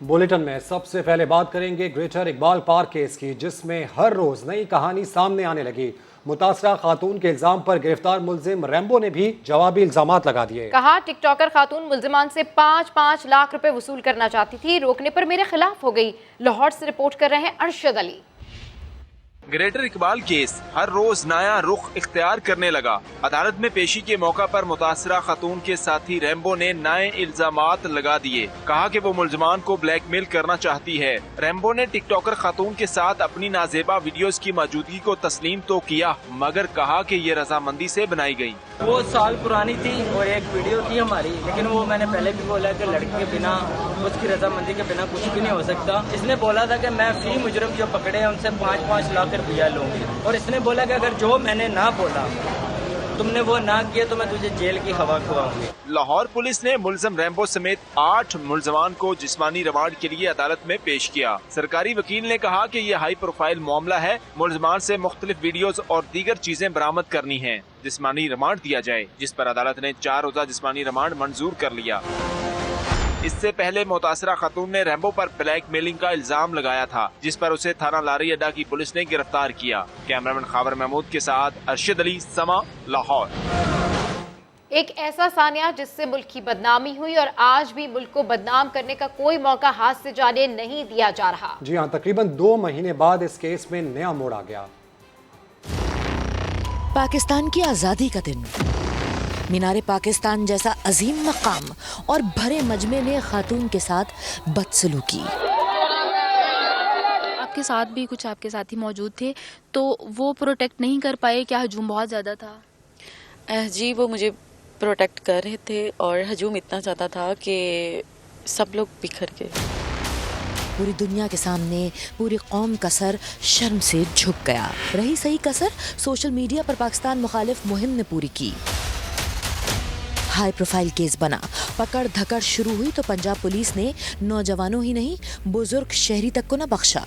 Bulletin में सबसे पहले बात करेंगे ग्रेटर इकबाल पार्क केस की, जिसमें हर रोज नई कहानी सामने आने लगी। मुतासरा खातून के इल्जाम पर गिरफ्तार मुलजिम रैम्बो ने भी जवाबी इल्जामात लगा दिए। कहा टिकटॉकर खातून मुलजिमान से 5-5 लाख रुपए वसूल करना चाहती थी, रोकने पर मेरे खिलाफ हो गई। लाहौर से रिपोर्ट कर रहे हैं अरशद अली। ग्रेटर इकबाल केस हर रोज नया रुख इख्तियार करने लगा। अदालत में पेशी के मौका पर मुतासरा खातून के साथी रैम्बो ने नए इल्जामात लगा दिए। कहा कि वो मुलजमान को ब्लैकमेल करना चाहती है। रैम्बो ने टिकटॉकर खातून के साथ अपनी नाजेबा वीडियोस की मौजूदगी को तस्लीम तो किया, मगर कहा कि ये रजामंदी से बनाई गई। वो साल पुरानी थी और एक वीडियो थी हमारी, लेकिन वो मैंने पहले भी बोला कि लड़की के बिना, उसकी रजामंदी के बिना कुछ भी नहीं हो सकता। इसने बोला था कि मैं फी मुजरम जो पकड़े हैं उनसे 5-5 लाख रुपया लूंगी, और इसने बोला कि अगर जो मैंने ना बोला, तुमने वो ना किया तो मैं तुझे जेल की हवा खुआऊंगी। लाहौर पुलिस ने मुलजिम रैम्बो समेत 8 मुलजमान को जिस्मानी रिमांड के लिए अदालत में पेश किया। सरकारी वकील ने कहा कि ये हाई प्रोफाइल मामला है, मुलजमान से मुख्तलिफ वीडियोस और दीगर चीजें बरामद करनी है। जिस्मानी रिमांड दिया जाए, जिस पर अदालत ने 4 रोजा जिस्मानी रिमांड मंजूर कर लिया। इससे पहले मुतासरा खातून ने रैम्बो पर ब्लैकमेलिंग का इल्जाम लगाया था, जिस पर उसे थाना लारी अड्डा की पुलिस ने गिरफ्तार किया। कैमरामैन खावर महमूद के साथ अरशद अली, समा, लाहौर। एक ऐसा सानिया जिससे मुल्क की बदनामी हुई और आज भी मुल्क को बदनाम करने का कोई मौका हाथ से जाने नहीं दिया जा रहा। जी हाँ, तकरीबन 2 महीने बाद इस केस में नया मोड़ आ गया। पाकिस्तान की आजादी का दिन, मीनारे पाकिस्तान जैसा अजीम मकाम और भरे मजमे ने खातून के साथ बदसलूकी। आपके साथ भी कुछ आपके साथी मौजूद थे, तो वो प्रोटेक्ट नहीं कर पाए क्या? हजूम बहुत ज़्यादा था। जी, वो मुझे प्रोटेक्ट कर रहे थे और हजूम इतना ज़्यादा था कि सब लोग बिखर गए। पूरी दुनिया के सामने पूरी कौम का सर शर्म से झुक गया। रही सही कसर सोशल मीडिया पर पाकिस्तान मुखालिफ मुहिम ने पूरी की। हाई प्रोफाइल केस बना, पकड़ धकड़ शुरू हुई तो पंजाब पुलिस ने नौजवानों ही नहीं बुजुर्ग शहरी तक को न बख्शा।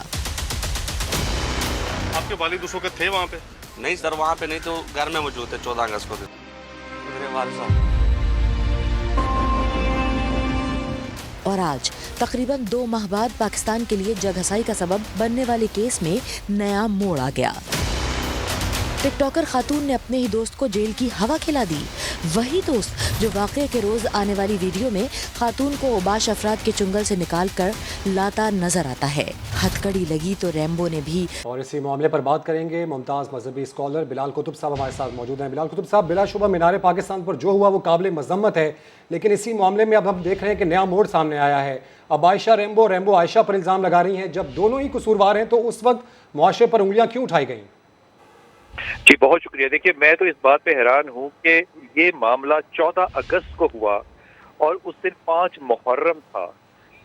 आपके वालिद उस वक्त थे वहाँ पे? नहीं सर, वहाँ पे नहीं, तो घर में मौजूद थे 14 अगस्त को। मेरे वालिद साहब। और आज तकरीबन 2 माह बाद पाकिस्तान के लिए जगहसाई का सबब बनने वाले केस में नया मोड़ आ गया। टिकटॉकर खातून ने अपने ही दोस्त को जेल की हवा खिला दी। वही दोस्त जो वाकये के रोज आने वाली वीडियो में खातून को ओबाश अफराद के चुंगल से निकाल कर लाता नजर आता है। हथकड़ी लगी तो रैम्बो ने भी। और इसी मामले पर बात करेंगे। मुमताज मजहबी स्कॉलर बिलाल कुतुब साहब हमारे साथ मौजूद हैं। बिलाल कुतुब साहब, बिलाशुबा मीनारे पाकिस्तान पर जो हुआ वो काबिल मजम्मत है, लेकिन इसी मामले में अब हम देख रहे हैं कि नया मोड़ सामने आया है। अब आयशा रैम्बो आयशा पर इल्जाम लगा रही हैं। जब दोनों ही कसूरवार हैं तो उस वक्त मुआशरे पर उंगलियां क्यों उठाई गई? जी बहुत शुक्रिया। देखिए, मैं तो इस बात पे हैरान हूँ कि ये मामला 14 अगस्त को हुआ और उस दिन 5 मुहर्रम था,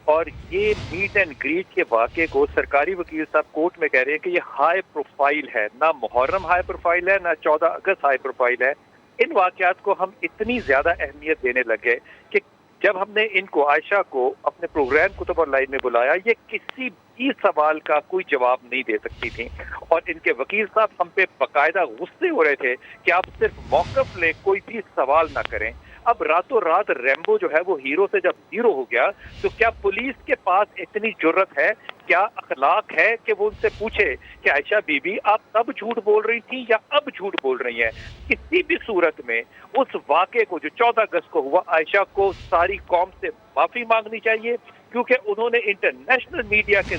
और ये मीट एंड ग्रीट के वाक़े को सरकारी वकील साहब कोर्ट में कह रहे हैं कि ये हाई प्रोफाइल है। ना मुहर्रम हाई प्रोफाइल है, ना 14 अगस्त हाई प्रोफाइल है। इन वाक़यात को हम इतनी ज़्यादा अहमियत देने लगे कि जब हमने इनको, आयशा को, अपने प्रोग्राम कुतुब ऑनलाइन में बुलाया, ये किसी भी सवाल का कोई जवाब नहीं दे सकती थी, और इनके वकील साहब हम पे बाकायदा गुस्से हो रहे थे कि आप सिर्फ मौक़िफ़ ले, कोई भी सवाल ना करें। अब रातों रात रैम्बो जो है वो हीरो से जब जीरो हो गया, तो क्या पुलिस के पास इतनी जुर्रत है, क्या अखलाक है कि वो उनसे पूछे कि आयशा बीबी आप तब झूठ बोल रही थी या अब झूठ बोल रही हैं? किसी भी सूरत में उस वाक़े को जो 14 अगस्त को हुआ, आयशा को सारी कौम से माफ़ी मांगनी चाहिए, क्योंकि उन्होंने इंटरनेशनल मीडिया के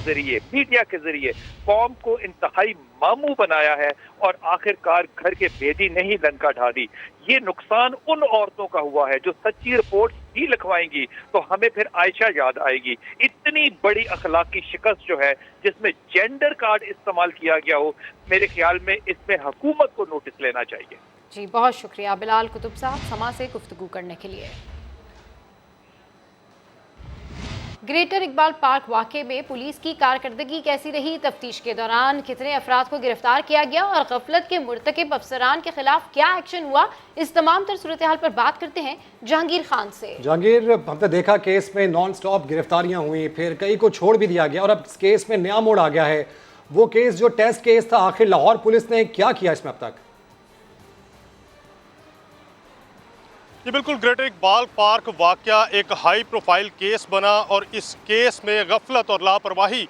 जरिए कौम को इंतहाई मामू बनाया है और आखिरकार घर के बेदी नहीं लंका ढाली। ये नुकसान उन औरतों का हुआ है जो सच्ची रिपोर्ट भी लिखवाएंगी तो हमें फिर आयशा याद आएगी। इतनी बड़ी अखलाकी शिकस्त जो है जिसमें जेंडर कार्ड इस्तेमाल किया गया हो, मेरे ख्याल में इसमें हुकूमत को नोटिस लेना चाहिए। जी बहुत शुक्रिया बिलाल कुतुब साहब समा से गुफ्तगू करने के लिए। ग्रेटर इकबाल पार्क वाक़े में पुलिस की कारकर्दगी कैसी रही? तफ्तीश के दौरान कितने अफराद को गिरफ्तार किया गया और गफलत के मुर्तकिब अफसरान के खिलाफ क्या एक्शन हुआ? इस तमाम तर सूरत हाल पर बात करते हैं जहांगीर खान से। जहांगीर, हमने देखा केस में नॉन स्टॉप गिरफ्तारियां हुई, फिर कई को छोड़ भी दिया गया और अब इस केस में नया मोड़ आ गया है। वो केस जो टेस्ट केस था, आखिर लाहौर पुलिस ने क्या किया इसमें अब तक? ये बिल्कुल ग्रेटर इकबाल पार्क वाकया एक हाई प्रोफाइल केस बना और इस केस में गफलत और लापरवाही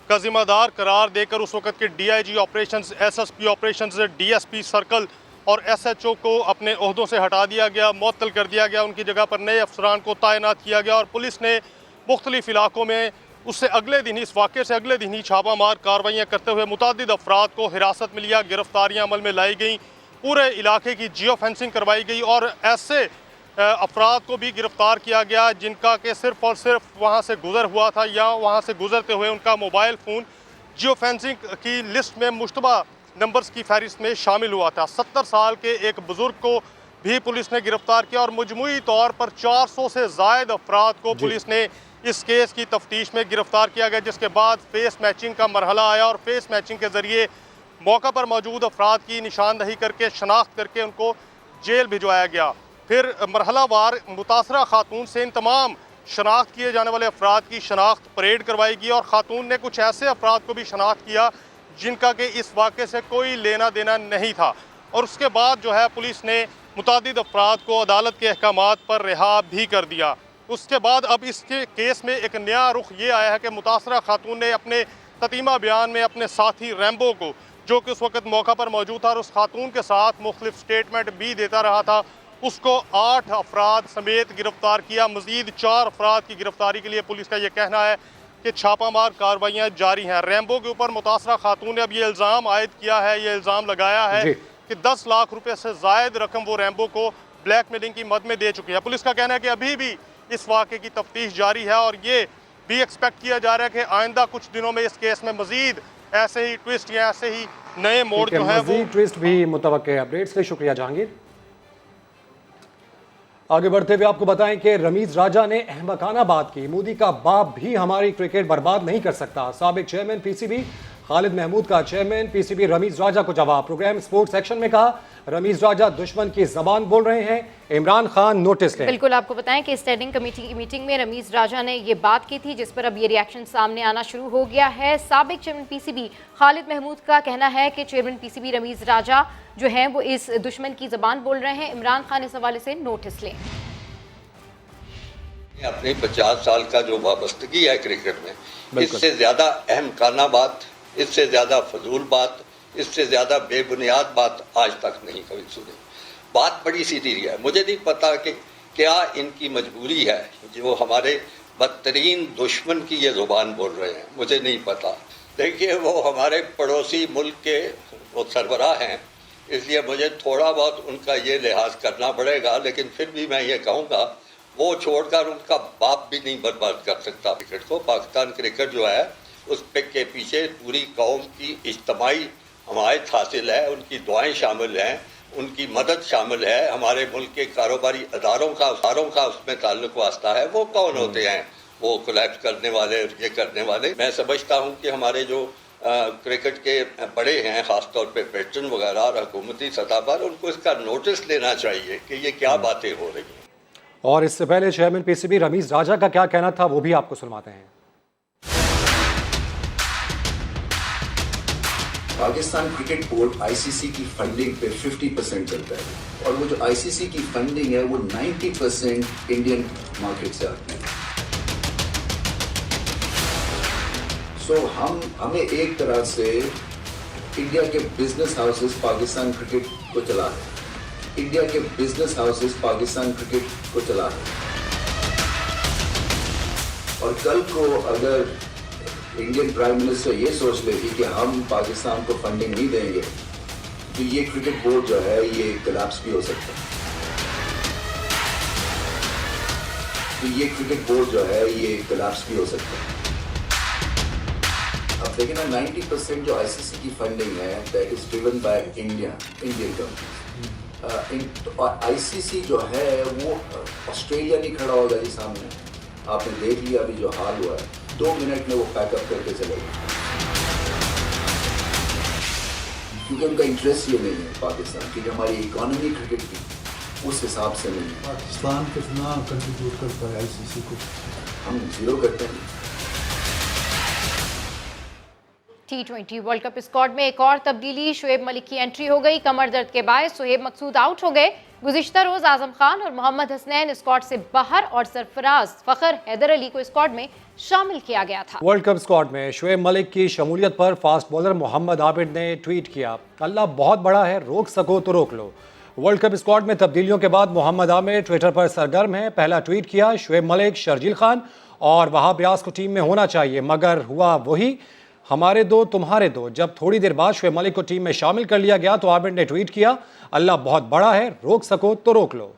का जिम्मेदार करार देकर उस वक्त के DIG operations, SSP operations, DSP circle और SHO को अपने ओहदों से हटा दिया गया, मुअत्तल कर दिया गया। उनकी जगह पर नए अफसरान को तैनात किया गया और पुलिस ने मुख्तलिफ इलाकों में उससे अगले दिन, इस वाक़े से अगले दिन ही छापामार कार्रवाइयाँ करते हुए मुतादिद अफराद को हिरासत में लिया, गिरफ्तारियाँ अमल में लाई गई, पूरे इलाके की जियो फेंसिंग करवाई गई और ऐसे अफराद को भी गिरफ्तार किया गया जिनका के सिर्फ़ और सिर्फ वहाँ से गुज़र हुआ था या वहाँ से गुज़रते हुए उनका मोबाइल फ़ोन जियो फेंसिंग की लिस्ट में मुश्तबा नंबर्स की फहरिस्त में शामिल हुआ था। 70 साल के एक बुज़ुर्ग को भी पुलिस ने गिरफ्तार किया और मजमूई तौर पर 400 से ज़ायद अफराद को पुलिस ने इस केस की तफ्तीश में गिरफ्तार किया गया, जिसके बाद फेस मैचिंग का मरहला आया और फेस मैचिंग के ज़रिए मौका पर मौजूद अफराद की निशानदही करके, शनाख्त करके उनको जेल भिजवाया गया। फिर मरहलावार मुतासरा खातून से इन तमाम शनाख्त किए जाने वाले अफराद की शनाख्त परेड करवाई गई और खातून ने कुछ ऐसे अफराद को भी शनाख्त किया जिनका कि इस वाक़े से कोई लेना देना नहीं था और उसके बाद जो है पुलिस ने मुतादिद अफराद को अदालत के अहकामात पर रिहा भी कर दिया। उसके बाद अब इसके केस में एक नया रुख ये आया है कि मुतासरा खातून ने अपने ततीमा बयान में अपने साथी रैम्बो को, जो कि उस वक्त मौका पर मौजूद था और उस खातून के साथ मुख्तलिफ स्टेटमेंट भी देता रहा था, उसको 8 अफराद समेत गिरफ्तार किया। मज़ीद 4 अफराद की गिरफ्तारी के लिए पुलिस का ये कहना है कि छापामार कार्रवाइयाँ जारी हैं। रैम्बो के ऊपर मुतासरा खातून ने अब ये इल्ज़ाम आयद किया है, ये इल्ज़ाम लगाया है कि 10 लाख रुपए से ज़ायद रकम वो रैम्बो को ब्लैकमेलिंग की मद में दे चुकी है। पुलिस का कहना है कि अभी भी इस वाक़े की तफ्तीश जारी है और ये भी एक्सपेक्ट किया जा रहा है कि आइंदा कुछ दिनों में इस केस में मज़ीद ऐसे ही ट्विस्ट या ऐसे ही नए मोड़ जो है वो ट्विस्ट भी मुतवक्के है। अपडेट्स के लिए शुक्रिया जहांगीर। आगे बढ़ते हुए आपको बताएं कि रमीज राजा ने अहमकाना बात की, मोदी का बाप भी हमारी क्रिकेट बर्बाद नहीं कर सकता। साबिक चेयरमैन PCB खालिद महमूद का चेयरमैन PCB रमीज राजा को जवाब। प्रोग्राम स्पोर्ट्स सेक्शन में कहा, रमीज राजा दुश्मन की जबान बोल रहे हैं, इमरान खान नोटिस लें। बिल्कुल, आपको बताएं कि स्टैंडिंग कमेटी की मीटिंग में रमीज राजा ने ये बात की थी, जिस पर अब ये रिएक्शन सामने आना शुरू हो गया है। साबिक चेयरमैन PCB खालिद महमूद का कहना है कि चेयरमैन PCB रमीज राजा जो हैं वो इस दुश्मन की जबान बोल रहे हैं, इमरान खान इस हवाले से नोटिस लें। अपने 50 साल का जो वाबस्तगी है क्रिकेट में, इससे ज्यादा अहमकाना बात, इससे ज्यादा फजूल बात, इससे ज्यादा बेबुनियाद बात आज तक नहीं कभी सुनी। बात बड़ी सीधी है। मुझे नहीं पता कि क्या इनकी मजबूरी है जो हमारे बदतरीन दुश्मन की ये जुबान बोल रहे हैं, मुझे नहीं पता। देखिए, वो हमारे पड़ोसी मुल्क के वो सरबराह हैं, इसलिए मुझे थोड़ा बहुत उनका ये लिहाज करना पड़ेगा, लेकिन फिर भी मैं ये कहूँगा वो छोड़कर उनका बाप भी नहीं बर्बाद कर सकता क्रिकेट को। पाकिस्तान क्रिकेट जो है उस पे के पीछे पूरी कौम की इज्तमाई हमायत हासिल है, उनकी दुआएं शामिल हैं, उनकी मदद शामिल है, हमारे मुल्क के कारोबारी अदारों का उसमें ताल्लुक वास्ता है। वो कौन होते हैं वो कोलैप्स करने वाले, ये करने वाले? मैं समझता हूँ कि हमारे जो क्रिकेट के बड़े हैं, ख़ासतौर पे प्रेसिडेंट वगैरह और हुकूमती सतह पर, उनको इसका नोटिस लेना चाहिए कि ये क्या बातें हो रही हैं। और इससे पहले चेयरमैन PCB रमीज राजा का क्या कहना था वो भी आपको सुनवाते हैं। पाकिस्तान क्रिकेट बोर्ड ICC की फंडिंग पे 50% चलता है और वो जो ICC की फंडिंग है वो 90% इंडियन मार्केट से आती है। सो हमें एक तरह से इंडिया के बिजनेस हाउसेस पाकिस्तान क्रिकेट को चला रहे हैं, इंडिया के बिजनेस हाउसेस पाकिस्तान क्रिकेट को चला रहे हैं। और कल को अगर इंडियन प्राइम मिनिस्टर ये सोच लेगी कि हम पाकिस्तान को फंडिंग नहीं देंगे, तो ये क्रिकेट बोर्ड जो है ये कोलैप्स भी हो सकता है। तो ये क्रिकेट बोर्ड जो है ये कोलैप्स भी हो सकता है। अब देखिए ना, 90% जो ICC की फंडिंग है that is driven by Indian companies. और ICC जो है वो ऑस्ट्रेलिया नहीं खड़ा होगा जी सामने। आपने देख लिया अभी जो हाल हुआ है, 2 मिनट में वो पैकअप करके चले गए, क्योंकि उनका इंटरेस्ट ये नहीं है पाकिस्तान, क्योंकि हमारी इकोनॉमी क्रिकेट की उस हिसाब से नहीं है। पाकिस्तान कितना कंट्रीब्यूट करता है ICC को? हम 0 करते हैं। T20 वर्ल्ड कप स्क्वाड में एक और तब्दीली, शुएब मलिक की एंट्री हो गई। कमर दर्द के बायस सुहेब मकसूद आउट हो गए। गुज़िश्ता रोज आजम खान और मोहम्मद हसनैन स्क्वाड से बाहर और सरफराज फखर हैदर अली को स्क्वाड में शामिल किया गया था। वर्ल्ड कप स्क्वाड में शुएब मलिक की शमूलियत पर फास्ट बॉलर मोहम्मद आबिद ने ट्वीट किया, अल्लाह बहुत बड़ा है, रोक सको तो रोक लो। वर्ल्ड कप स्क्वाड में तब्दीलियों के बाद मोहम्मद आबिद ट्विटर पर सरगर्म है। पहला ट्वीट किया, शुएब मलिक, शर्जील खान और वहाब रियाज को टीम में होना चाहिए, मगर हुआ वही, हमारे दो तुम्हारे दो। जब थोड़ी देर बाद शुएब मलिक को टीम में शामिल कर लिया गया तो आबिद ने ट्वीट किया, अल्लाह बहुत बड़ा है, रोक सको तो रोक लो।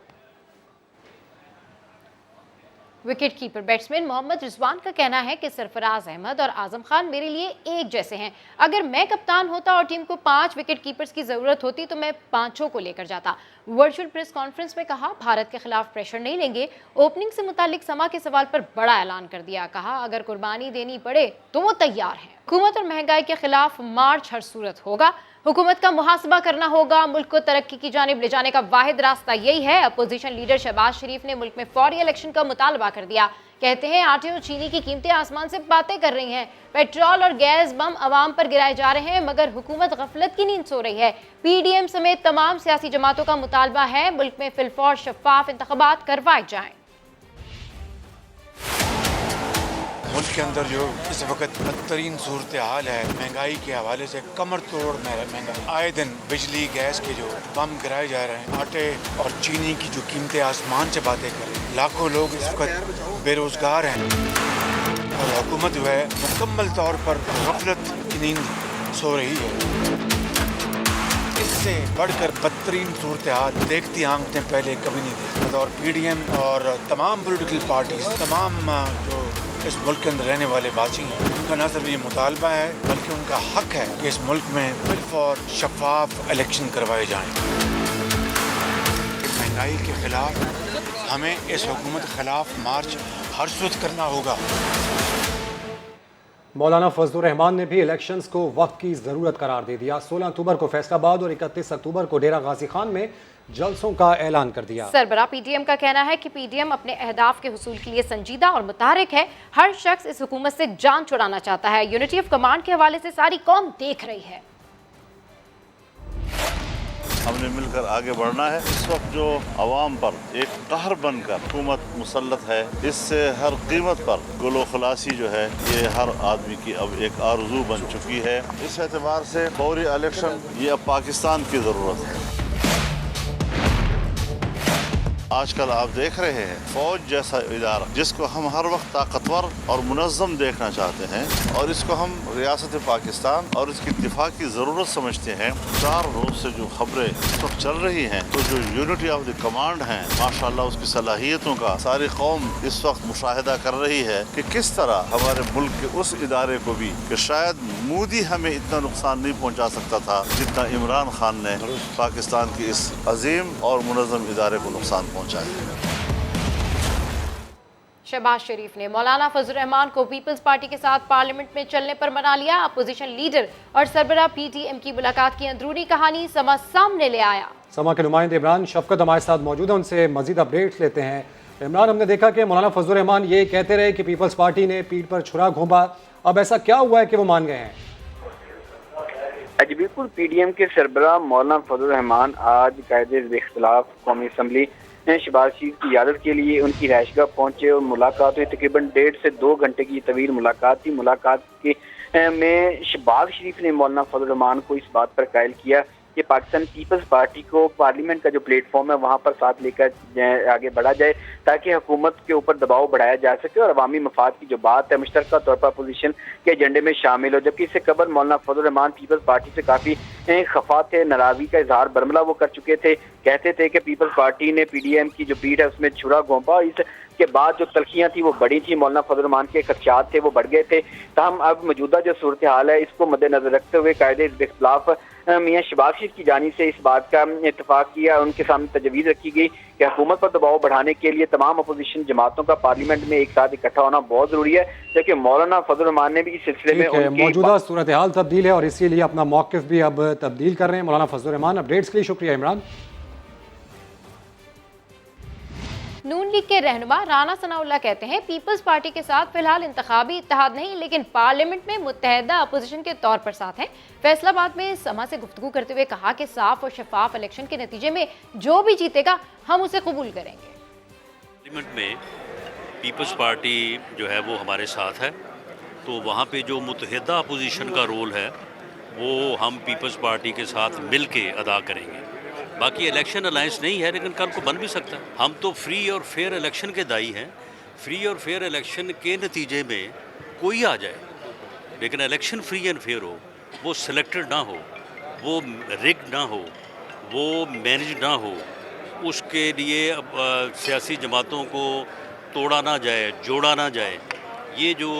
Wicket keeper batsman Mohammad Rizwan का कहना है कि सरफराज अहमद और आजम खान मेरे लिए एक जैसे हैं। अगर मैं कप्तान होता और टीम को 5 विकेट कीपर्स की जरूरत होती तो मैं 5 को लेकर जाता। वर्चुअल प्रेस कॉन्फ्रेंस में कहा, भारत के खिलाफ प्रेशर नहीं लेंगे। ओपनिंग से मुतालिक समा के सवाल पर बड़ा ऐलान कर दिया। कहा, अगर कुर्बानी देनी पड़े तो वो तैयार हैं। हुकूमत और महंगाई के खिलाफ मार्च हर सूरत होगा। हुकूमत का मुहासबा करना होगा। मुल्क को तरक्की की जानिब ले जाने का वाहिद रास्ता यही है। अपोजिशन लीडर शहबाज शरीफ ने मुल्क में फौरी इलेक्शन का मुतालबा कर दिया। कहते हैं आटे और चीनी की कीमतें आसमान से बातें कर रही हैं। पेट्रोल और गैस बम अवाम पर गिराए जा रहे हैं, मगर हुकूमत गफलत की नींद सो रही है। पीडीएम समेत तमाम सियासी जमातों का मुतालबा है मुल्क में फिलफौर शफाफ इंतखाबात करवाए जाएं। मुल्क के अंदर जो इस वक्त बदतरीन सूरत हाल है, महंगाई के हवाले से कमर तोड़ महंगाई, आए दिन बिजली गैस के जो बम गिराए जा रहे हैं, आटे और चीनी की जो कीमतें आसमान से बातें कर रही हैं, लाखों लोग इस वक्त बेरोजगार हैं और हुकूमत जो है मुकम्मल तौर पर गफलत की नींद सो रही है। इससे बढ़कर बदतरीन सूरत हाल देखती आंखें पहले कभी नहीं देखी। और पीडीएम और तमाम पॉलिटिकल पार्टीज, तमाम जो इस मुल्क के अंदर रहने वाले वासी हैं, उनका न सिर्फ ये मुतालबा है बल्कि उनका हक है कि इस मुल्क में बिल्कुल शफाफ इलेक्शन करवाए जाएं। महंगाई के खिलाफ हमें इस हुकूमत के खिलाफ मार्च हर सूरत करना होगा। मौलाना फजलुर रहमान ने भी इलेक्शंस को वक्त की ज़रूरत करार दे दिया। 16 अक्टूबर को फैसलाबाद और 31 अक्टूबर को डेरा गाजी खान में जलसों का ऐलान कर दिया। सरबरा पीडीएम का कहना है कि पीडीएम अपने अहदाफ के हुसूल के लिए संजीदा और मुतारिक है। हर शख्स इस हुकूमत से जान छुड़ाना चाहता है। यूनिटी ऑफ कमांड के हवाले से सारी कौम देख रही है। हमने मिलकर आगे बढ़ना है। इस वक्त जो अवाम पर एक कहर बनकर हुकूमत मुसल्लत है, इससे हर कीमत पर गुलो खलासी जो है ये हर आदमी की अब एक आरज़ू बन चुकी है। इस एतबार से फौरी इलेक्शन ये अब पाकिस्तान की ज़रूरत है। आजकल आप देख रहे हैं फौज जैसा इदारा जिसको हम हर वक्त ताकतवर और मुनज़्ज़म देखना चाहते हैं और इसको हम रियासत पाकिस्तान और इसकी दिफा की ज़रूरत समझते हैं। 4 रोज़ से जो खबरें इस वक्त चल रही हैं, तो जो यूनिटी ऑफ द कमांड है माशाल्लाह उसकी सलाहियतों का सारी कौम इस वक्त मुशाहिदा कर रही है कि किस तरह हमारे मुल्क के उस इदारे को भी कि शायद मोदी हमें इतना नुकसान नहीं पहुँचा सकता था जितना इमरान खान ने पाकिस्तान की इस अजीम और मुनज़्ज़म इदारे को नुकसान पहुँचाया। शहबाज शरीफ ने मौलाना फजलुर रहमान को पीपल्स पार्टी के साथ पार्लियामेंट में चलने पर मना लिया। अपोजिशन लीडर और सरबराह पीटीएम की मुलाकात की अंदरूनी कहानी समा सामने ले आया। समा के नुमाइंदे इमरान शफकत हमारे साथ मौजूद है, उनसे मजीद अपडेट्स लेते हैं। इमरान, हमने देखा कि मौलाना फजलुर रहमान ये कहते रहे कि पीपल्स पार्टी ने पीठ पर छुरा घोंपा, अब ऐसा क्या हुआ है कि वो मान गए हैं? जी बिल्कुल, पीडीएम के सरबराह मौलाना फजलुर रहमान आज कायदे-ए-इख्तिलाफ कौमी असम्बली शहबाज शरीफ की इयादत के लिए उनकी रहायशगाह पहुंचे और मुलाकात हुई। तकरीबन 1.5 से 2 घंटे की तवील मुलाकात थी। मुलाकात के में शहबाज शरीफ ने मौलाना फजलुर रहमान को इस बात पर कायल किया कि पाकिस्तान पीपल्स पार्टी को पार्लियामेंट का जो प्लेटफॉर्म है वहाँ पर साथ लेकर आगे बढ़ा जाए ताकि हुकूमत के ऊपर दबाव बढ़ाया जा सके और अवामी मफाद की जो बात है मुश्तरका तौर पर अपोजिशन के एजेंडे में शामिल हो। जबकि इससे कबल मौलाना फजलुर रहमान पीपल्स पार्टी से काफ़ी खफा थे, नाराज़गी का इजहार बरमला वो कर चुके थे। कहते थे कि पीपल्स पार्टी ने पीडीएम की जो पीठ है उसमें छुरा घोंपा। इसके बाद जो तलखियाँ थी वो बढ़ी थी, मौलाना फजलुर रहमान के खदशात थे वो बढ़ गए थे। तहम अब मौजूदा जो सूरत हाल है इसको मद्देनजर रखते हुए कायदे-ए-इख्तिलाफ मियां शहबाज शरीफ की जानिब से इस बात का इत्तफाक किया, उनके सामने तजवीज़ रखी गई कि हुकूमत पर दबाव बढ़ाने के लिए तमाम अपोजिशन जमातों का पार्लियामेंट में एक साथ इकट्ठा होना बहुत जरूरी है। देखिए मौलाना फजलुर रहमान ने भी इस सिलसिले में मौजूदा सूरत हाल तब्दील है और इसीलिए अपना मौक़िफ़ भी अब तब्दील कर रहे हैं मौलाना फजलुर रहमान। अपडेट्स के लिए शुक्रिया इमरान। नून लीग के रहनुमा राना सनाउल्लाह कहते हैं पीपल्स पार्टी के साथ फिलहाल इंतखाबी इत्तेहाद नहीं लेकिन पार्लियामेंट में मुत्तहदा अपोजिशन के तौर पर साथ हैं। फैसलाबाद में समा से गुफ्तगू करते हुए कहा कि साफ और शफाफ इलेक्शन के नतीजे में जो भी जीतेगा हम उसे कबूल करेंगे। पार्लियामेंट में पीपल्स पार्टी जो है वो हमारे साथ है, तो वहाँ पे जो मुत्तहदा अपोजिशन का रोल है वो हम पीपल्स पार्टी के साथ मिल के अदा करेंगे। बाकी इलेक्शन अलायंस नहीं है लेकिन कल को बन भी सकता है। हम तो फ्री और फेयर इलेक्शन के दाई हैं। फ्री और फेयर इलेक्शन के नतीजे में कोई आ जाए लेकिन इलेक्शन फ्री एंड फेयर हो, वो सिलेक्टेड ना हो, वो रिग ना हो, वो मैनेज ना हो, उसके लिए सियासी जमातों को तोड़ा ना जाए, जोड़ा ना जाए। ये जो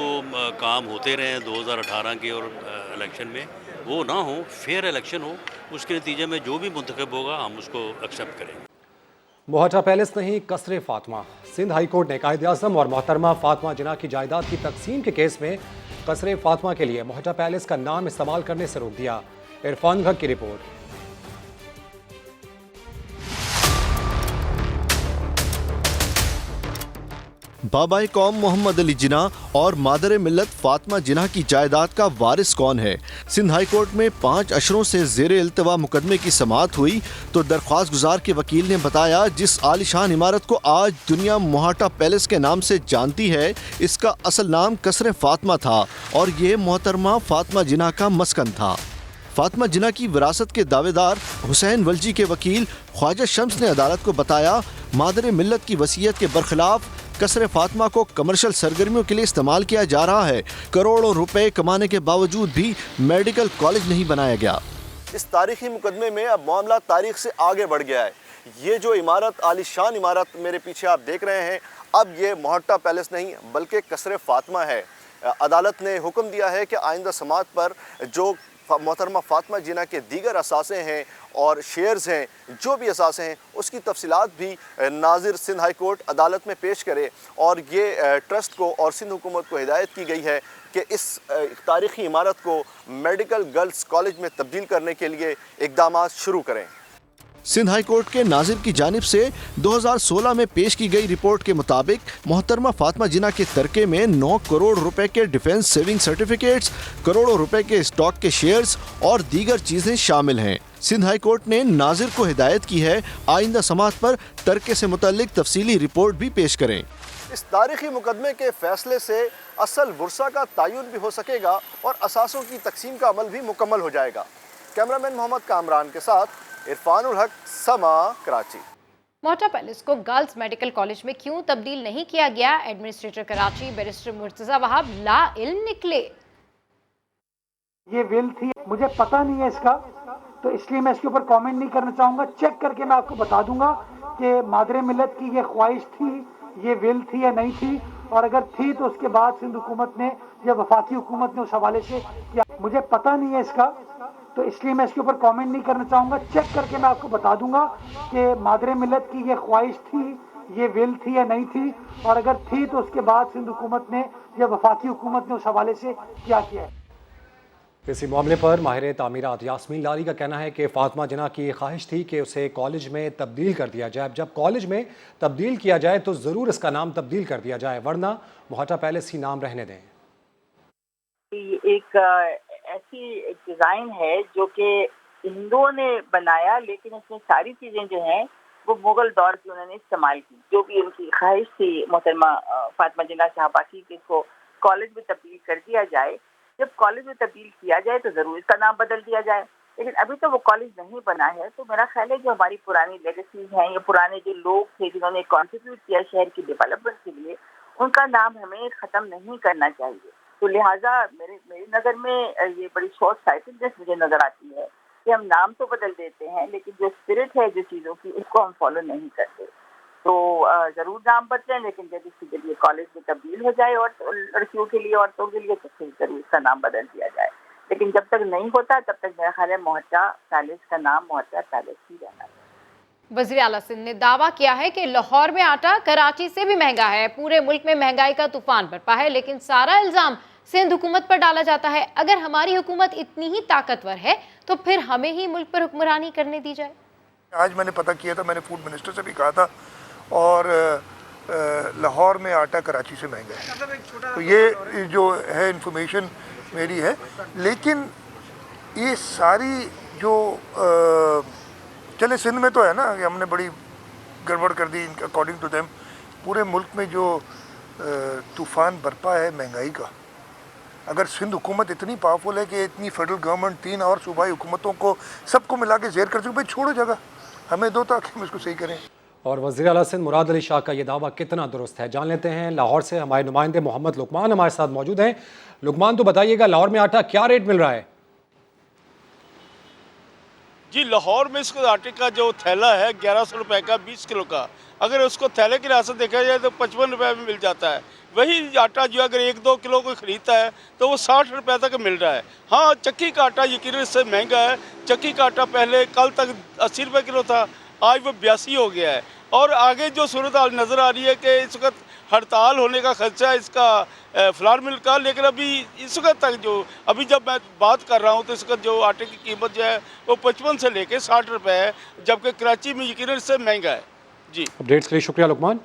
काम होते रहे हैं 2018 के और इलेक्शन में वो ना हो, फेयर इलेक्शन हो, उसके नतीजे में जो भी मुंतखब होगा हम उसको एक्सेप्ट करेंगे। मोहटा पैलेस नहीं कसरे फातिमा। सिंध हाई कोर्ट ने कायदे आज़म और मोहतरमा फातिमा जिन्ना की जायदाद की तकसीम के केस में कसरे फातिमा के लिए मोहटा पैलेस का नाम इस्तेमाल करने से रोक दिया। इरफान घक की रिपोर्ट। बाबाए कौम मोहम्मद अली जिन्ना और मादर मिल्लत फातिमा जिन्ना की जायदाद का वारिस कौन है? सिंध हाई कोर्ट में 5 अशरों से ज़ेरे इल्तवा मुकदमे की समाअत हुई तो दरख्वास्त गुजार के वकील ने बताया जिस आलिशान इमारत को आज दुनिया मोहटा पैलेस के नाम से जानती है इसका असल नाम कसरे फातिमा था और ये मोहतरमा फातिमा जिन्ना का मस्कन था। फातिमा जिन्ना की विरासत के दावेदार हुसैन वलजी के वकील ख्वाजा शम्स ने अदालत को बताया मादर मिल्लत की वसीयत के बरखिलाफ कसरे फातिमा को कमर्शियल सरगर्मियों के लिए इस्तेमाल किया जा रहा है। करोड़ों रुपए कमाने के बावजूद भी मेडिकल कॉलेज नहीं बनाया गया। इस तारीखी मुकदमे में अब मामला तारीख से आगे बढ़ गया है। ये जो इमारत, आलिशान इमारत मेरे पीछे आप देख रहे हैं, अब ये मोहट्टा पैलेस नहीं बल्कि कसरे फातिमा है। अदालत ने हुक्म दिया है कि आइंदा समाअत पर जो मोहतरमा फातिमा जिन्ना के दीगर असासे हैं और शेयर्स हैं, जो भी असासे हैं, उसकी तफसीलात भी नाजिर सिंध हाई कोर्ट अदालत में पेश करे। और ये ट्रस्ट को और सिंध हुकूमत को हिदायत की गई है कि इस तारीखी इमारत को मेडिकल गर्ल्स कॉलेज में तब्दील करने के लिए इक़दाम शुरू करें। सिंध हाई कोर्ट के नाजिर की जानिब से 2016 में पेश की गई रिपोर्ट के मुताबिक मोहतरमा फातिमा जिन्ना के तरके में 9 करोड़ रुपए के डिफेंस सेविंग सर्टिफिकेट्स, करोड़ों रुपए के स्टॉक के शेयर्स और दीगर चीजें शामिल हैं। सिंध हाई कोर्ट ने नाजिर को हिदायत की है आइंदा समाअत पर तरके से मुतल्लिक तफसीली रिपोर्ट भी पेश करें। इस तारीखी मुकदमे के फैसले से असल वर्सा का तयन भी हो सकेगा और असासों की तकसीम का अमल भी मुकम्मल हो जाएगा। कैमरामैन मोहम्मद कामरान के साथ इरफानुल हक, समा, कराची। मोहटा पैलेस को गर्ल्स मेडिकल कॉलेज में क्यों तब्दील नहीं किया गया? एडमिनिस्ट्रेटर कराची बैरिस्टर मुर्तजा वहाब ला इल्म निकले। ये विल थी, मुझे पता नहीं है इसका, तो इसलिए मैं इसके ऊपर कमेंट नहीं करना चाहूँगा। चेक करके मैं आपको बता दूंगा कि मादरे मिल्लत की ये ख्वाहिश थी, ये विल थी या नहीं थी, और अगर थी तो उसके बाद सिंध हुकूमत ने या वफाकी हुकूमत ने उस हवाले से किया। मुझे पता नहीं है इसका, तो इसलिए मैं इसके ऊपर कमेंट नहीं करना चाहूँगा। चेक करके मैं आपको बता दूंगा कि मादरे मिल्लत की ये ख्वाहिश थी, ये विल थी या नहीं थी, और अगर थी तो उसके बाद सिंध हुकूमत ने या वफाकी हुकूमत ने उस हवाले से क्या किया है। इसी मामले पर माहिर तामीरात यास्मीन लारी का कहना है कि फातिमा जिन्ना की ख्वाहिश थी कि उसे कॉलेज में तब्दील कर दिया जाए। जब कॉलेज में तब्दील किया जाए तो ज़रूर इसका नाम तब्दील कर दिया जाए, वरना मोहटा पैलेस ही नाम रहने दें। एक ऐसी डिज़ाइन है जो कि हिंदुओं ने बनाया, लेकिन इसमें सारी चीज़ें जो हैं वो मुगल दौर की उन्होंने इस्तेमाल की। जो भी उनकी ख्वाहिश थी मोहतरमा फातिमा जिन्ना साहबा की कि इसको कॉलेज में तब्दील कर दिया जाए, जब कॉलेज में तब्दील किया जाए तो ज़रूर इसका नाम बदल दिया जाए। लेकिन अभी तो वो कॉलेज नहीं बना है, तो मेरा ख्याल है जो हमारी पुरानी लेगेसीज हैं या पुराने जो लोग थे जिन्होंने कॉन्ट्रीब्यूट किया शहर की डेवलपमेंट के लिए, उनका नाम हमें ख़त्म नहीं करना चाहिए। तो लिहाजा मेरी नज़र में ये बड़ी शॉर्ट साइटेडनेस मुझे नज़र आती है कि हम नाम तो बदल देते हैं लेकिन जो स्पिरिट है जो चीज़ों की उसको हम फॉलो नहीं करते। तो ज़रूर नाम बदलें, लेकिन जब इसके जरिए कॉलेज में तब्दील हो जाए और लड़कियों के लिए, औरतों के लिए, तो फिर ज़रूर इसका नाम बदल दिया जाए। लेकिन जब तक नहीं होता तब तक मेरा ख्याल है मोहटा पैलेस का नाम मोहटा पैलेस ही रहना है। वज़ीर आला सिंध ने दावा किया है कि लाहौर में आटा कराची से भी महंगा है। पूरे मुल्क में महंगाई का तूफान बरपा है, लेकिन सारा इल्ज़ाम सिंध हुकूमत पर डाला जाता है। अगर हमारी हुकूमत इतनी ही ताकतवर है तो फिर हमें ही मुल्क पर हुक्मरानी करने दी जाए। आज मैंने पता किया था, मैंने फूड मिनिस्टर से भी कहा था, और लाहौर में आटा कराची से महंगा है। तो ये जो है इंफॉर्मेशन मेरी है, लेकिन ये सारी जो चले सिंध में तो है ना कि हमने बड़ी गड़बड़ कर दी अकॉर्डिंग टू देम। पूरे मुल्क में जो तूफ़ान बरपा है महंगाई का, अगर सिंध हुकूमत इतनी पावरफुल है कि इतनी फेडरल गवर्नमेंट 3 और सूबाई हुकूमतों को सबको मिला के ज़ेर कर चुकी, भाई छोड़ो जगह, हमें दो ताकि हम इसको सही करें। और वज़ीर आला सिंध मुराद अली शाह का ये दावा कितना दुरुस्त है, जान लेते हैं। लाहौर से हमारे नुमाइंदे मोहम्मद लुकमान हमारे साथ मौजूद हैं। लुकमान, तो बताइएगा लाहौर में आटा क्या रेट मिल रहा है? जी, लाहौर में इसको आटे का जो थैला है 1100 रुपए का 20 किलो का, अगर उसको थैले की राशि देखा जाए तो 55 रुपए में मिल जाता है। वही आटा जो अगर 1-2 किलो को खरीदता है तो वो 60 रुपए तक मिल रहा है। हाँ, चक्की का आटा यकीनन इससे महंगा है। चक्की का आटा पहले कल तक 80 रुपए किलो था, आज वो 82 हो गया है। और आगे जो सूरत हाल नज़र आ रही है कि इस वक्त हड़ताल होने का खर्चा है इसका फ्लावर मिल का, लेकिन अभी इस वक्त तक जो अभी जब मैं बात कर रहा हूँ तो इस वक्त जो आटे की कीमत जो है वो 55 से लेके 60 रुपए है, जबकि कराची में यकीनन इससे महंगा है। जी, अपडेट्स के लिए शुक्रिया लुकमान।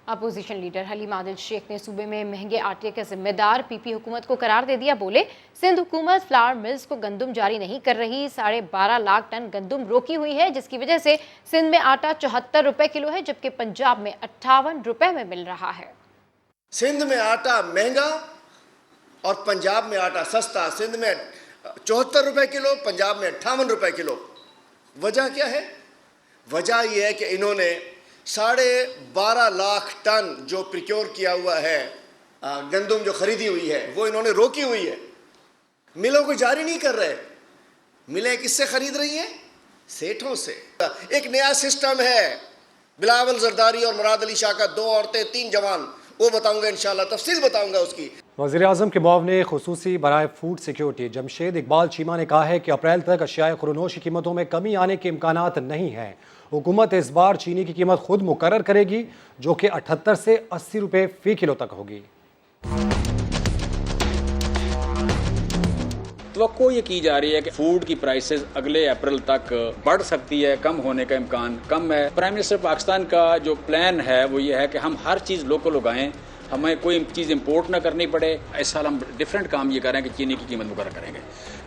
अपोजिशन लीडर हलीम आदिल शेख ने सूबे में महंगे आटे के जिम्मेदार पीपी हुकूमत को करार दे दिया। बोले, सिंध हुकूमत फ्लावर मिल्स को गंदम जारी नहीं कर रही, 12.5 लाख टन गंदम रोकी हुई है, जिसकी वजह से सिंध में आटा 74 रुपए किलो है, जबकि पंजाब में 58 रुपए में मिल रहा है। सिंध में आटा महंगा और पंजाब में आटा सस्ता। सिंध में 74 रुपए किलो, पंजाब में 58 रुपए किलो। वजह क्या है? वजह यह है कि इन्होंने 12.5 लाख टन जो प्रिक्योर किया हुआ है गंदम जो खरीदी हुई है वो इन्होंने रोकी हुई है, मिलों को जारी नहीं कर रहे। मिलें किससे खरीद रही हैं? सेठों से। एक नया सिस्टम है, बिलावल जरदारी और मुराद अली शाह का 2 औरतें 3 जवान, वो बताऊंगा इंशाल्लाह, तफसील बताऊंगा उसकी। वज़ीर आज़म के मुआवने खुसूसी बराए फूड सिक्योरिटी जमशेद इकबाल चीमा ने कहा है कि अप्रैल तक अशियाए खुरनोश की कीमतों में कमी आने के इम्कानात नहीं हैं। हुकूमत इस बार चीनी की कीमत खुद मुकर्रर करेगी, जो कि 78 से 80 रुपए फी किलो तक होगी। तो ये की जा रही है कि फूड की प्राइसेस अगले अप्रैल तक बढ़ सकती है, कम होने का इम्कान कम है। प्राइम मिनिस्टर पाकिस्तान का जो प्लान है वो ये है कि हम हर चीज़ लोकल उगाएं, हमें कोई चीज़ इंपोर्ट ना करनी पड़े। इस साल हम डिफरेंट काम ये कर रहे हैं कि चीनी की कीमत मुकर्रर करेंगे।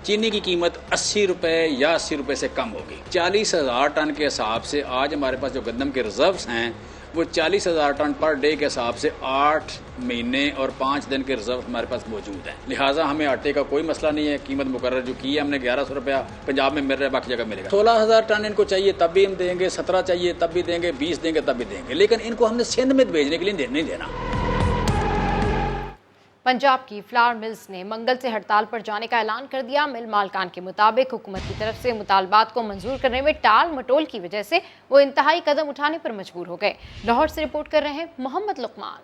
चीनी की कीमत 80 रुपए या 80 रुपए से कम होगी। 40,000 टन के हिसाब से आज हमारे पास जो गंदम के रिजर्व्स हैं वो 40,000 टन पर डे के हिसाब से 8 महीने और 5 दिन के रिजर्व हमारे पास मौजूद हैं। लिहाजा हमें आटे का कोई मसला नहीं है। कीमत मुकर्रर जो की है हमने 1100 रुपया पंजाब में मिल रहा है, बाकी जगह मिलेगा। 16,000 टन इनको चाहिए तब भी हम देंगे, 17 चाहिए तब भी देंगे, 20 देंगे तब भी देंगे, लेकिन इनको हमने सिंध में भेजने के लिए नहीं देना। पंजाब की फ्लावर मिल्स ने मंगल से हड़ताल पर जाने का ऐलान कर दिया। मिल मालकान के मुताबिक हुकूमत की तरफ से मुतालबात को मंजूर करने में टाल मटोल की वजह से वो इंतहाई कदम उठाने पर मजबूर हो गए। लाहौर से रिपोर्ट कर रहे हैं मोहम्मद लुकमान।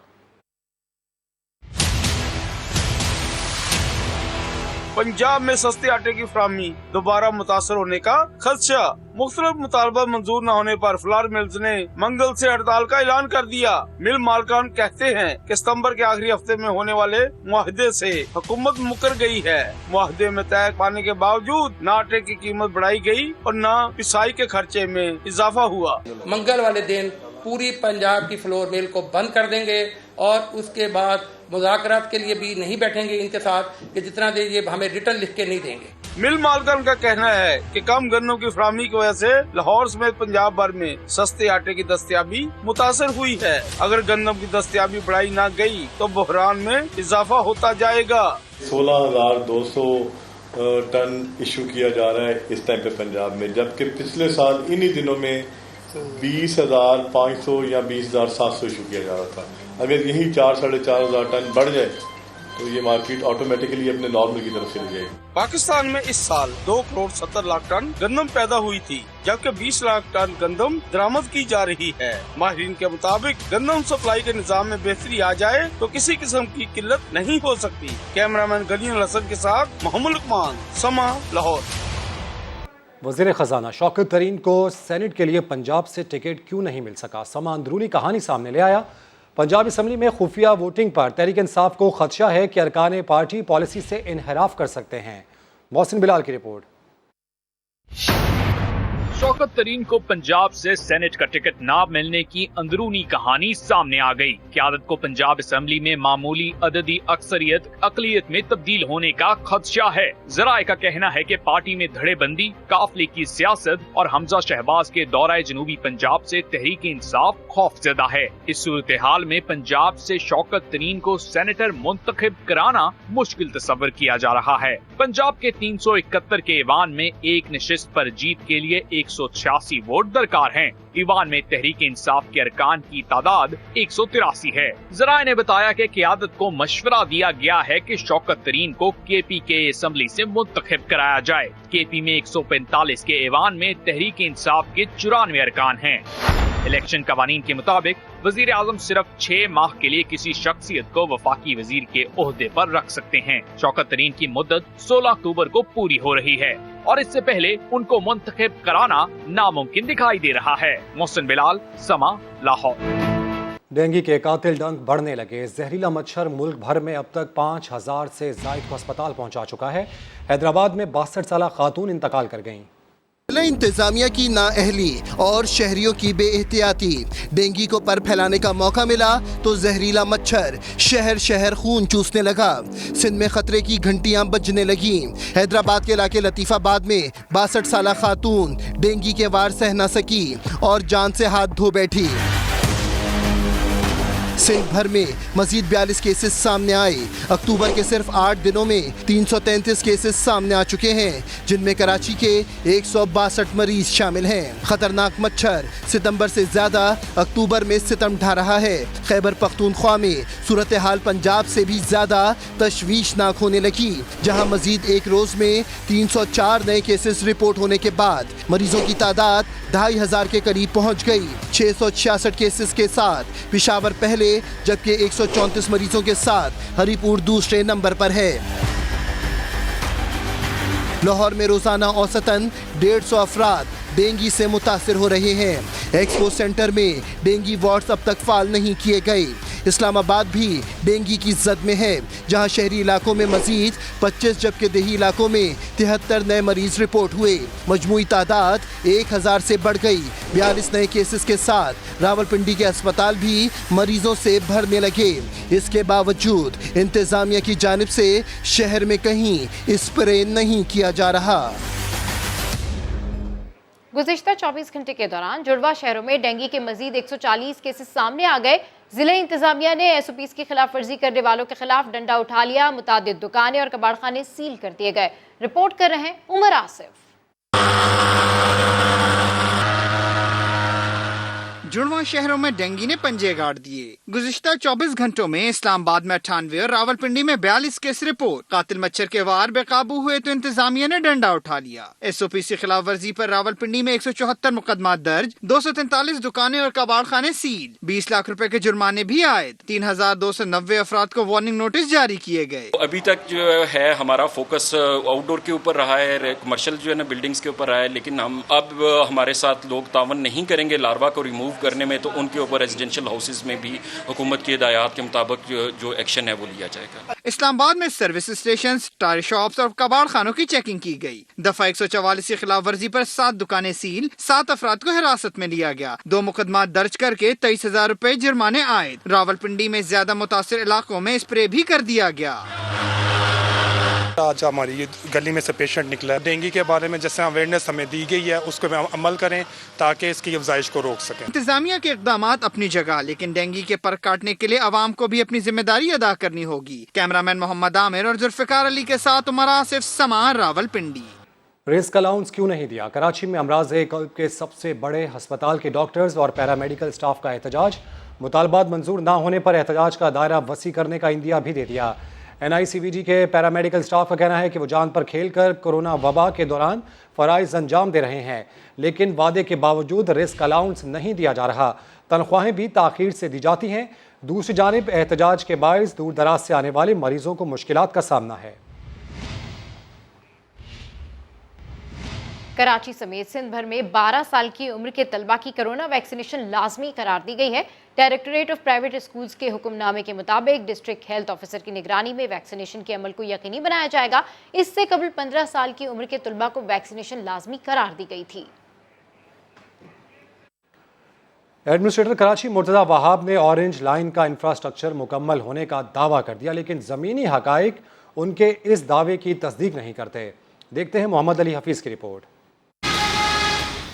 पंजाब में सस्ते आटे की फराहमी दोबारा मुतासर होने का खदशा। मुख्तलिफ मुतालबा मंजूर न होने पर फ्लावर मिल्स ने मंगल से हड़ताल का ऐलान कर दिया। मिल मालकान कहते हैं कि सितंबर के आखिरी हफ्ते में होने वाले मुआहदे से हुकूमत मुकर गई है। मुआहदे में तय पाने के बावजूद न आटे की कीमत बढ़ाई गई और न पिसाई के खर्चे में इजाफा हुआ। मंगल वाले दिन पूरी पंजाब की फ्लोर मिल को बंद कर देंगे और उसके बाद मुज़ाकरात के लिए भी नहीं बैठेंगे इनके साथ कि जितना देर ये हमें रिटर्न लिख के नहीं देंगे। मिल मालकान का कहना है कि कम गन्नों की फराहमी की वजह से लाहौर समेत पंजाब भर में सस्ते आटे की दस्तयाबी मुतासर हुई है। अगर गन्नम की दस्तयाबी बढ़ाई न गई तो बहरान में इजाफा होता जाएगा। 16,200 टन इशू किया जा रहा है इस टाइम पे पंजाब में, जबकि पिछले साल इन्हीं दिनों में 20,500 या 20,700 इशू किया जा रहा था। अगर यही 4-4,500 टन बढ़ जाए तो ये मार्केट ऑटोमेटिकली अपने नॉर्मल की तरफ चली जाएगी। पाकिस्तान में इस साल 2 करोड़ 70 लाख टन गंदम पैदा हुई थी, जबकि 20 लाख टन गंदम दरामद की जा रही है। माहिरीन के मुताबिक गंदम सप्लाई के निजाम में बेहतरी आ जाए तो किसी किस्म की किल्लत नहीं हो सकती। कैमरामैन गलीन हसन के साथ मोहम्मद लुकमान, समा, लाहौर। वज़ीर ख़जाना शौकत तरीन को सेनेट के लिए पंजाब से टिकट क्यों नहीं मिल सका? समा अंदरूनी कहानी सामने ले आया। पंजाब असम्बली में खुफिया वोटिंग पर तहरीक इंसाफ को खदशा है कि अरकान पार्टी पॉलिसी से इनहराफ कर सकते हैं। मोहसिन बिलाल की रिपोर्ट। शौकत तरीन को पंजाब से सेनेट का टिकट ना मिलने की अंदरूनी कहानी सामने आ गई। क़यादत को पंजाब असेंबली में मामूली अददी अक्सरियत अकलियत में तब्दील होने का खदशा है। जराए का कहना है कि पार्टी में धड़ेबंदी, काफिले की सियासत और हमजा शहबाज के दौरे जनूबी पंजाब से तहरीक इंसाफ खौफजदा है। इस सूरत हाल में पंजाब से शौकत तरीन को सेनेटर मुंतखब कराना मुश्किल तस्वर किया जा रहा है। पंजाब के 371 के ईवान में एक नशिस्त पर जीत के लिए 186 वोट दरकार हैं। ईवान में तहरीक इंसाफ के अरकान की तादाद 183 है। जराए ने बताया कि क़यादत को मशवरा दिया गया है कि शौकत तरीन को केपी के असेंबली से मुंतखब कराया जाए। केपी में 145 के ईवान में तहरीक इंसाफ के 94 अरकान हैं। इलेक्शन कवानीन के मुताबिक वजीर आजम सिर्फ 6 माह के लिए किसी शख्सियत को वफाकी वजीर के ओहदे पर रख सकते हैं। शौकत तरीन की मुद्दत 16 अक्टूबर को पूरी हो रही है और इससे पहले उनको मुंतखब कराना नामुमकिन दिखाई दे रहा है। मोहसिन बिलाल, समा, लाहौर। डेंगू के कातिल डंक बढ़ने लगे। जहरीला मच्छर मुल्क भर में अब तक 5000 से जायद को अस्पताल पहुंचा चुका है। हैदराबाद में 62 साल खातून इंतकाल कर गईं। जिला इंतजामिया की नाअहली और शहरियों की बेएहतियाती, डेंगू को पर फैलाने का मौका मिला तो जहरीला मच्छर शहर शहर खून चूसने लगा। सिंध में खतरे की घंटियां बजने लगी। हैदराबाद के इलाके लतीफाबाद में 62 साल खातून डेंगू के वार सह न सकी और जान से हाथ धो बैठी। सिंध भर में मजीद 42 केसेस सामने आए। अक्टूबर के सिर्फ 8 दिनों में 333 केसेस सामने आ चुके हैं, जिनमें कराची के 162 मरीज शामिल हैं। खतरनाक मच्छर सितंबर से ज्यादा अक्टूबर में सितम ढा रहा है। खैबर पख्तूनख्वा में सूरत हाल पंजाब से भी ज्यादा तशवीशनाक होने लगी, जहां मजीद एक रोज में 304 नए केसेस रिपोर्ट होने के बाद मरीजों की तादाद 2500 के करीब पहुंच गई। 666 केसेस के साथ पिशावर पहले, जबकि 134 मरीजों के साथ हरीपुर दूसरे नंबर पर है। लाहौर में रोजाना औसतन 150 अफराद डेंगू से मुतासिर हो रहे हैं। एक्सपो सेंटर में डेंगू वार्ड्स अब तक फाल नहीं किए गए। इस्लामाबाद भी डेंगू की जद में है, जहां शहरी इलाकों में मजीद 25 जबकि देही इलाकों में 73 नए मरीज रिपोर्ट हुए। मजमूई तादाद 1000 से बढ़ गई। 42 नए केसेस के साथ रावलपिंडी के अस्पताल भी मरीजों से भरने लगे। इसके बावजूद इंतजामिया की जानिब से शहर में कहीं स्प्रे नहीं किया जा रहा। गुज़िश्ता 24 घंटे के दौरान जुड़वा शहरों में डेंगू के मजीद 140 केसेस सामने आ गए। जिला इंतजामिया ने SOPs की खिलाफ वर्जी करने वालों के खिलाफ डंडा उठा लिया। मुतादिद दुकानें और कबाड़खाने सील कर दिए गए। रिपोर्ट कर रहे हैं उमर आसिफ। जुड़वा शहरों में डेंगू ने पंजे गाड़ दिए। गुज़िश्ता 24 घंटों में इस्लामाबाद में 98 और रावलपिंडी में 42 केस रिपोर्ट। कातिल मच्छर के वार बेकाबू हुए तो इंतजामिया ने डंडा उठा लिया। SOPs की खिलाफ वर्जी पर रावलपिंडी में 174 मुकदमा दर्ज, 243 दुकानें और कबाड़खाने सील, 20 लाख रुपए के जुर्माने भी आयद, 3290 अफराद को वार्निंग नोटिस जारी किए गए। अभी तक जो है हमारा फोकस आउटडोर के ऊपर रहा है, कमर्शियल जो है ना बिल्डिंग्स के ऊपर रहा है, लेकिन हम अब हमारे साथ लोग तावन नहीं करेंगे लार्वा को रिमूव करने में, तो उनके ऊपर रेजिडेंशियल हाउसेज में भी हुकूमत की हिदायत के मुताबिक जो एक्शन है वो लिया जाएगा। इस्लामाबाद में सर्विस स्टेशन, टायर शॉप्स और कबाड़ खानों की चेकिंग की गई। दफा 144 की खिलाफ वर्जी पर 7 दुकानें सील, 7 अफराद को हिरासत में लिया गया। 2 मुकदमा दर्ज करके 23,000 रुपए जुर्माने आयद। रावलपिंडी में ज्यादा मुतासिर इलाकों में स्प्रे भी कर दिया गया। आज हमारी ये गली में से पेशेंट निकला। डेंगू के बारे में जैसे अवेयरनेस हमें दी गई है, उसको हम अमल करें ताकि इसकी अफजाइश को रोक सकें। इंतजामिया के इक़दामात अपनी जगह, लेकिन डेंगू के पर काटने के लिए अवाम को भी अपनी जिम्मेदारी अदा करनी होगी। कैमरामैन मोहम्मद आमिर और जुल्फ़िकार अली के साथ उमर आसिफ, समा, रावलपिंडी। रिस्क अलाउंस क्यों नहीं दिया? कराची में अमराज़ क़ल्ब के सबसे बड़े अस्पताल के डॉक्टर्स और पैरामेडिकल स्टाफ का एहतजाज। मुतालबात मंजूर ना होने पर एहतजाज का दायरा वसी करने का इंदिया भी दे दिया। NICVG के पैरामेडिकल स्टाफ का कहना है कि वो जान पर खेलकर कोरोना वबा के दौरान फ़राइज़ अंजाम दे रहे हैं, लेकिन वादे के बावजूद रिस्क अलाउंस नहीं दिया जा रहा। तनख्वाहें भी ताख़ीर से दी जाती हैं। दूसरी जानिब एहतजाज के बायस दूर दराज से आने वाले मरीजों को मुश्किलात का सामना है। कराची समेत सिंध भर में 12 साल की उम्र के तलबा की कोरोना वैक्सीनेशन लाजमी करार दी गई है। डायरेक्टोरेट ऑफ प्राइवेट स्कूल्स के हुक्मनामे के मुताबिक डिस्ट्रिक्ट हेल्थ ऑफिसर की निगरानी में वैक्सीनेशन के अमल को यकीनी बनाया जाएगा। इससे कबल 15 साल की उम्र के तलबा को वैक्सीनेशन लाजमी करार दी गई थी। एडमिनिस्ट्रेटर कराची मुर्तज़ा वहाब ने ऑरेंज लाइन का इंफ्रास्ट्रक्चर मुकम्मल होने का दावा कर दिया, लेकिन ज़मीनी हक़ाइक़ उनके इस दावे की तस्दीक नहीं करते। देखते हैं मोहम्मद अली हफीज़ की रिपोर्ट।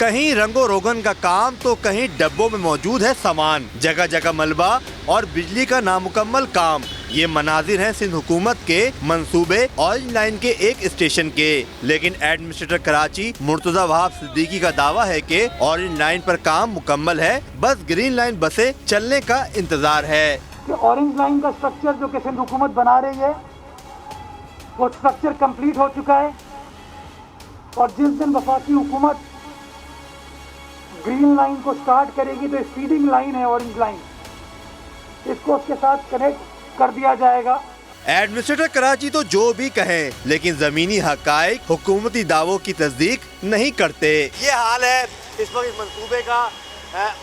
कहीं रंगो रोगन का काम तो कहीं डब्बों में मौजूद है सामान, जगह जगह मलबा और बिजली का नामुकम्मल काम। ये मनाजिर हैं सिंध हुकूमत के मंसूबे ऑरेंज लाइन के एक स्टेशन के, लेकिन एडमिनिस्ट्रेटर कराची मुर्तज़ा वहाब सिद्दीकी का दावा है कि ऑरेंज लाइन पर काम मुकम्मल है, बस ग्रीन लाइन बसें चलने का इंतजार है। ऑरेंज लाइन का स्ट्रक्चर जो कि सिंध हुकूमत बना रही है वो स्ट्रक्चर कंप्लीट हो चुका है और जिस दिन वफाकी हुकूमत ग्रीन लाइन को स्टार्ट करेगी तो फीडिंग लाइन है ऑरेंज लाइन, इसको उसके साथ कनेक्ट कर दिया जाएगा। एडमिनिस्ट्रेटर कराची तो जो भी कहें, लेकिन जमीनी हक़ाइक़ हुकूमती दावों की तस्दीक नहीं करते। ये हाल है इस वक्त इस मंसूबे का।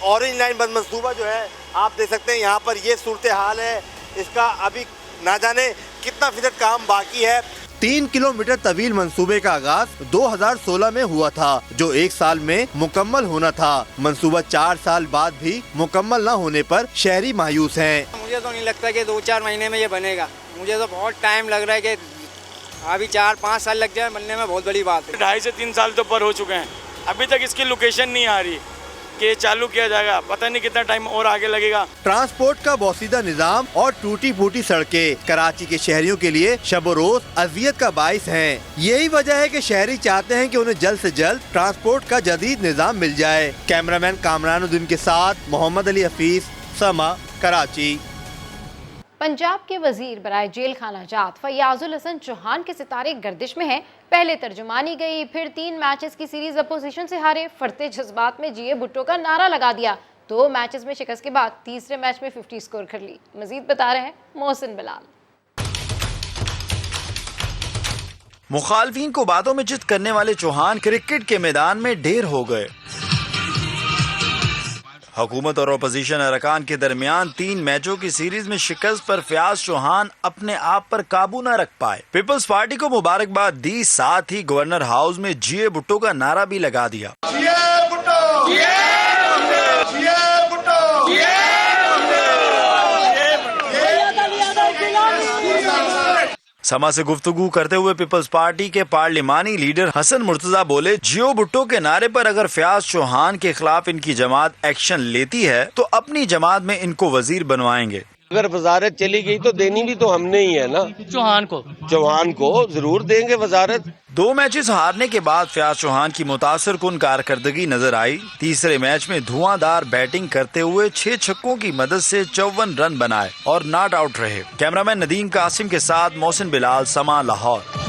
ऑरेंज लाइन बंद मंसूबा जो है आप देख सकते हैं, यहाँ पर ये सूरत हाल है। इसका अभी ना जाने कितना फीसद काम बाकी है। 3 किलोमीटर तवील मंसूबे का आगाज 2016 में हुआ था, जो 1 साल में मुकम्मल होना था। मंसूबा 4 साल बाद भी मुकम्मल न होने पर शहरी मायूस हैं। मुझे तो नहीं लगता कि 2-4 महीने में ये बनेगा। मुझे तो बहुत टाइम लग रहा है कि अभी 4-5 साल लग जाए बनने में, बहुत बड़ी बात है। 2.5 से 3 साल तो ऊपर हो चुके हैं, अभी तक इसकी लोकेशन नहीं आ रही कि चालू किया जाएगा। पता नहीं कितना टाइम और आगे लगेगा। ट्रांसपोर्ट का बोसीदा निजाम और टूटी फूटी सड़कें कराची के शहरियों के लिए शब रोज अजियत का बाइस हैं। यही वजह है कि शहरी चाहते हैं कि उन्हें जल्द से जल्द ट्रांसपोर्ट का जदीद निजाम मिल जाए। कैमरामैन कामरानुद्दीन के साथ मोहम्मद अली हफीज, समा, कराची। पंजाब के वजीर बराए जेल खाना जात फयाजुल हसन चौहान के सितारे गर्दिश में हैं। पहले तर्जुमानी गई, फिर 3 मैचेस की सीरीज अपोजिशन से हारे। फरते जज्बात में जिए भुट्टो का नारा लगा दिया। 2 मैचेस में शिकस्त के बाद तीसरे मैच में 50 स्कोर कर ली। मजीद बता रहे हैं मोहसिन बिलाल। मुखालफीन को बातों में चित करने वाले चौहान क्रिकेट के मैदान में ढेर हो गए। हुकूमत और अपोजिशन अरकान के दरमियान 3 मैचों की सीरीज में शिकस्त पर फयाज चौहान अपने आप पर काबू न रख पाए। पीपल्स पार्टी को मुबारकबाद दी, साथ ही गवर्नर हाउस में जिए भुट्टो का नारा भी लगा दिया। समा से गुफ्तगू करते हुए पीपल्स पार्टी के पार्लिमानी लीडर हसन मुर्तजा बोले, जियो भुट्टो के नारे पर अगर फयाज चौहान के खिलाफ इनकी जमात एक्शन लेती है तो अपनी जमात में इनको वजीर बनवाएंगे। अगर वजारत चली गई तो देनी भी तो हमने ही है ना, चौहान को जरूर देंगे वजारत। 2 मैचेस हारने के बाद फयाज चौहान की मुतासर कुन कारकर्दगी नजर आई। तीसरे मैच में धुआंधार बैटिंग करते हुए 6 छक्कों की मदद से 54 रन बनाए और नॉट आउट रहे। कैमरामैन नदीम कासिम के साथ मोहसिन बिलाल, समा, लाहौर।